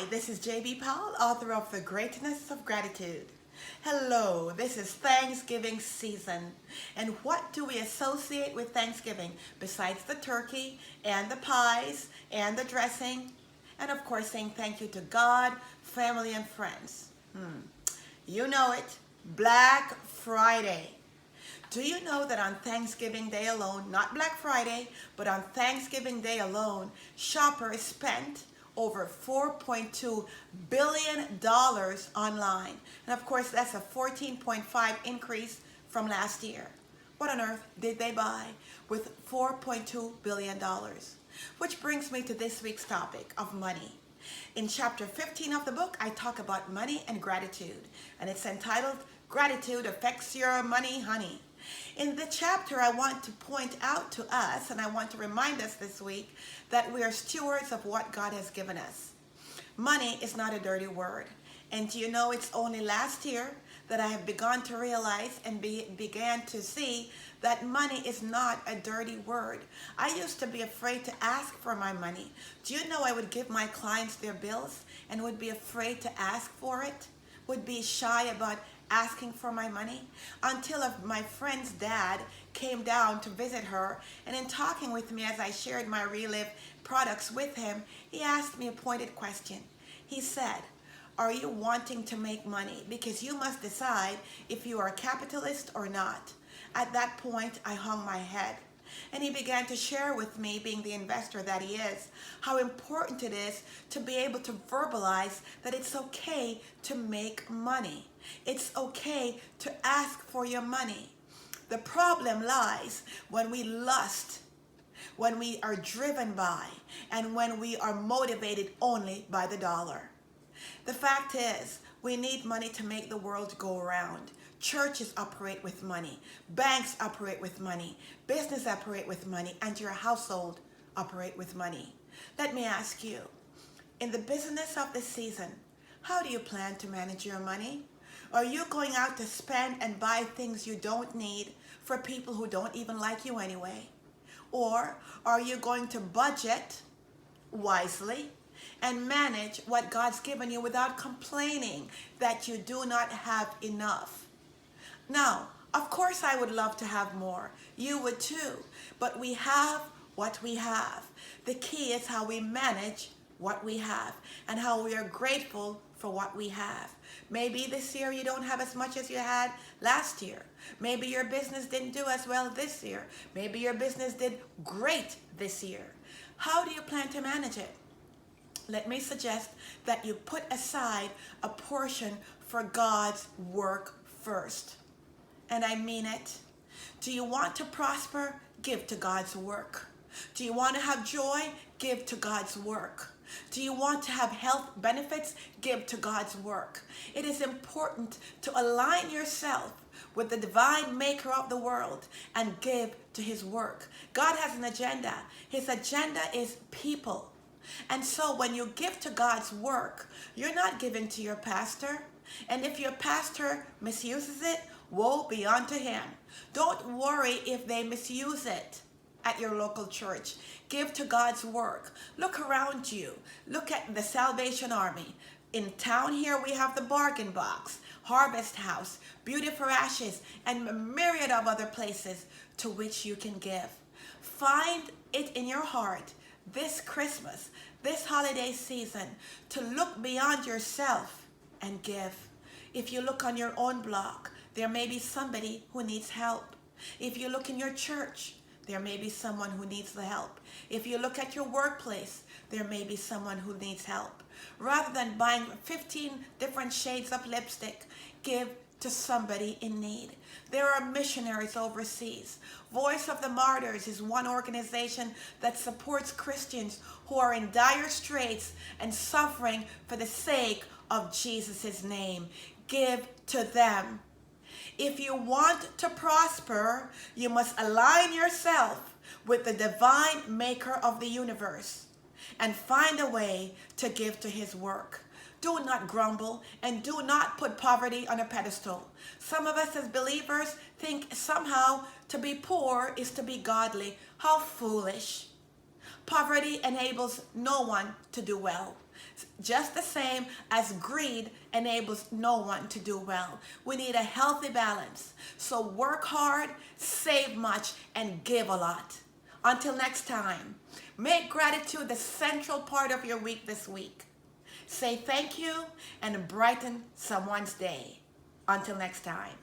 This is JB Powell, author of The Greatness of Gratitude. Hello, this is Thanksgiving season. And what do we associate with Thanksgiving besides the turkey and the pies and the dressing? And of course, saying thank you to God, family, and friends. You know it, Black Friday. Do you know that on Thanksgiving Day alone, not Black Friday, but on Thanksgiving Day alone, shoppers spent over $4.2 billion online. And of course, that's a 14.5 increase from last year. What on earth did they buy with $4.2 billion? Which brings me to this week's topic of money. In chapter 15 of the book, I talk about money and gratitude, and it's entitled, Gratitude Affects Your Money, Honey. In the chapter, I want to point out to us, and I want to remind us this week, that we are stewards of what God has given us. Money is not a dirty word. And you know, it's only last year that I have begun to realize and began to see that money is not a dirty word. I used to be afraid to ask for my money. Do you know I would give my clients their bills and would be afraid to ask for it? Would be shy about asking for my money, until my friend's dad came down to visit her, and in talking with me as I shared my Relive products with him, he asked me a pointed question. He said, are you wanting to make money? Because you must decide if you are a capitalist or not. At that point, I hung my head. And he began to share with me, being the investor that he is, how important it is to be able to verbalize that it's okay to make money. It's okay to ask for your money. The problem lies when we lust, when we are driven by, and when we are motivated only by the dollar. The fact is, we need money to make the world go around. Churches operate with money. Banks operate with money. Business operate with money. And your household operate with money. Let me ask you, in the business of the season, how do you plan to manage your money? Are you going out to spend and buy things you don't need for people who don't even like you anyway? Or are you going to budget wisely and manage what God's given you without complaining that you do not have enough? Now, of course I would love to have more. You would too. But we have what we have. The key is how we manage what we have and how we are grateful for what we have. Maybe this year you don't have as much as you had last year. Maybe your business didn't do as well this year. Maybe your business did great this year. How do you plan to manage it? Let me suggest that you put aside a portion for God's work first. And I mean it. Do you want to prosper? Give to God's work. Do you want to have joy? Give to God's work. Do you want to have health benefits? Give to God's work. It is important to align yourself with the divine maker of the world and give to his work. God has an agenda. His agenda is people. And so when you give to God's work, you're not giving to your pastor. And if your pastor misuses it, woe be unto him. Don't worry if they misuse it at your local church. Give to God's work. Look around you. Look at the Salvation Army. In town here, we have the Bargain Box, Harvest House, Beauty for Ashes, and a myriad of other places to which you can give. Find it in your heart this Christmas, this holiday season, to look beyond yourself and give. If you look on your own block, there may be somebody who needs help. If you look in your church, there may be someone who needs the help. If you look at your workplace, there may be someone who needs help. Rather than buying 15 different shades of lipstick, give to somebody in need. There are missionaries overseas. Voice of the Martyrs is one organization that supports Christians who are in dire straits and suffering for the sake of Jesus' name. Give to them. If you want to prosper, you must align yourself with the divine maker of the universe and find a way to give to his work. Do not grumble and do not put poverty on a pedestal. Some of us as believers think somehow to be poor is to be godly. How foolish. Poverty enables no one to do well. Just the same as greed enables no one to do well. We need a healthy balance. So work hard, save much, and give a lot. Until next time, make gratitude the central part of your week this week. Say thank you and brighten someone's day. Until next time.